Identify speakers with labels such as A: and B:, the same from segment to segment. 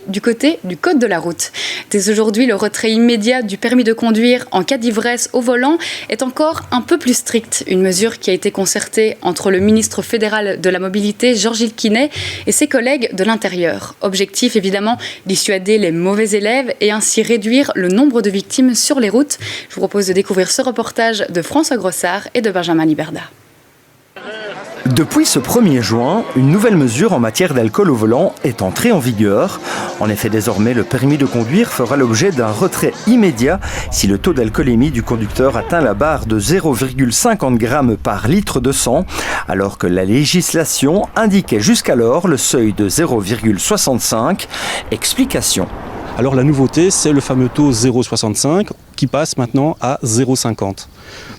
A: du côté du code de la route. Dès aujourd'hui, le retrait immédiat du permis de conduire en cas d'ivresse au volant est encore un peu plus strict. Une mesure qui a été concertée entre le ministre fédéral de la Mobilité, Georges Ilquinet, et ses collègues de l'Intérieur. Objectif évidemment, dissuader les mauvais élèves et ainsi réduire le nombre de victimes sur les routes. Je vous propose de découvrir ce reportage de François Grossard et de Benjamin Liberda.
B: Depuis ce 1er juin, une nouvelle mesure en matière d'alcool au volant est entrée en vigueur. En effet, désormais, le permis de conduire fera l'objet d'un retrait immédiat si le taux d'alcoolémie du conducteur atteint la barre de 0,50 g par litre de sang, alors que la législation indiquait jusqu'alors le seuil de 0,65. Explication.
C: Alors la nouveauté, c'est le fameux taux 0,65 qui passe maintenant à 0,50.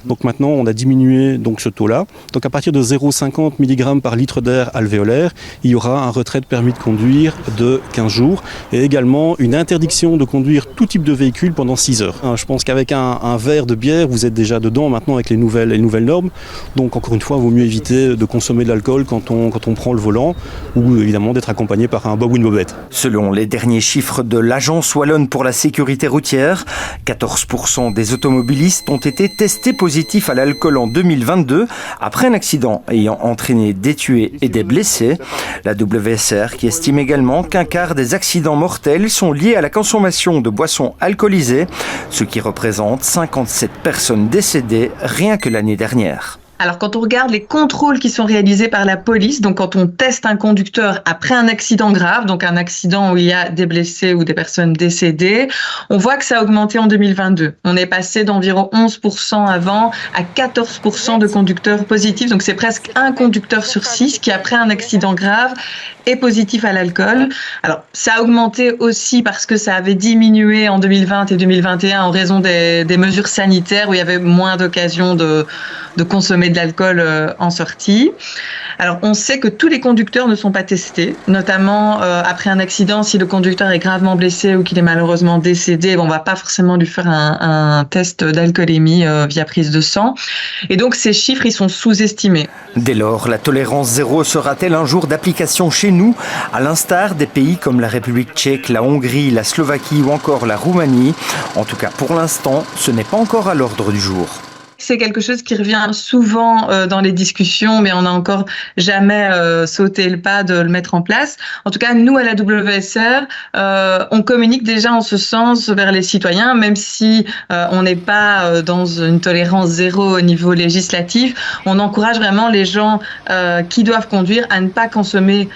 C: Donc maintenant, on a diminué donc ce taux-là. Donc à partir de 0,50 mg par litre d'air alvéolaire, il y aura un retrait de permis de conduire de 15 jours et également une interdiction de conduire tout type de véhicule pendant 6 heures. Je pense qu'avec un verre de bière, vous êtes déjà dedans maintenant avec les nouvelles normes. Donc encore une fois, il vaut mieux éviter de consommer de l'alcool quand on prend le volant ou évidemment d'être accompagné par un bob ou une bobette.
B: Selon les derniers chiffres de l'Agence wallonne pour la sécurité routière, 14% des automobilistes ont été testés positifs à l'alcool en 2022 après un accident ayant entraîné des tués et des blessés. La WSR qui estime également qu'un quart des accidents mortels sont liés à la consommation de boissons alcoolisées, ce qui représente 57 personnes décédées rien que l'année dernière.
D: Alors quand on regarde les contrôles qui sont réalisés par la police, donc quand on teste un conducteur après un accident grave, donc un accident où il y a des blessés ou des personnes décédées, on voit que ça a augmenté en 2022. On est passé d'environ 11% avant à 14% de conducteurs positifs, donc c'est presque un conducteur sur 6 qui après un accident grave est positif à l'alcool. Alors ça a augmenté aussi parce que ça avait diminué en 2020 et 2021 en raison des mesures sanitaires où il y avait moins d'occasions de consommer de l'alcool en sortie. Alors on sait que tous les conducteurs ne sont pas testés, notamment après un accident, si le conducteur est gravement blessé ou qu'il est malheureusement décédé, on va pas forcément lui faire un test d'alcoolémie via prise de sang. Et donc ces chiffres, ils sont sous-estimés.
B: Dès lors, la tolérance zéro sera-t-elle un jour d'application chez nous, à l'instar des pays comme la République tchèque, la Hongrie, la Slovaquie ou encore la Roumanie? En tout cas, pour l'instant, ce n'est pas encore à l'ordre du jour.
D: C'est quelque chose qui revient souvent dans les discussions, mais on n'a encore jamais sauté le pas de le mettre en place. En tout cas, nous, à la WSR, on communique déjà en ce sens vers les citoyens, même si on n'est pas dans une tolérance zéro au niveau législatif. On encourage vraiment les gens qui doivent conduire à ne pas consommer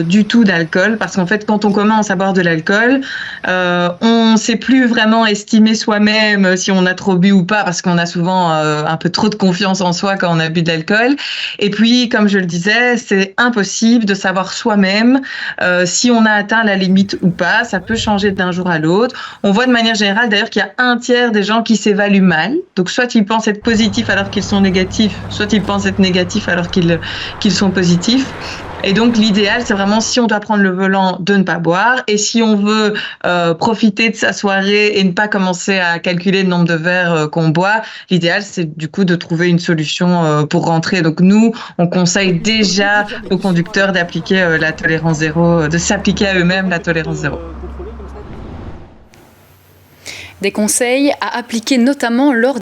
D: du tout d'alcool, parce qu'en fait quand on commence à boire de l'alcool, on ne sait plus vraiment estimer soi-même si on a trop bu ou pas, parce qu'on a souvent un peu trop de confiance en soi quand on a bu de l'alcool. Et puis comme je le disais, c'est impossible de savoir soi-même si on a atteint la limite ou pas. Ça peut changer d'un jour à l'autre. On voit de manière générale d'ailleurs qu'il y a un tiers des gens qui s'évaluent mal, donc soit ils pensent être positifs alors qu'ils sont négatifs, soit ils pensent être négatifs alors qu'ils sont positifs. Et donc l'idéal, c'est vraiment, si on doit prendre le volant, de ne pas boire. Et si on veut profiter de sa soirée et ne pas commencer à calculer le nombre de verres qu'on boit, l'idéal, c'est du coup de trouver une solution pour rentrer. Donc nous, on conseille déjà aux conducteurs d'appliquer la tolérance zéro, de s'appliquer à eux-mêmes la tolérance zéro.
A: Des conseils à appliquer notamment lors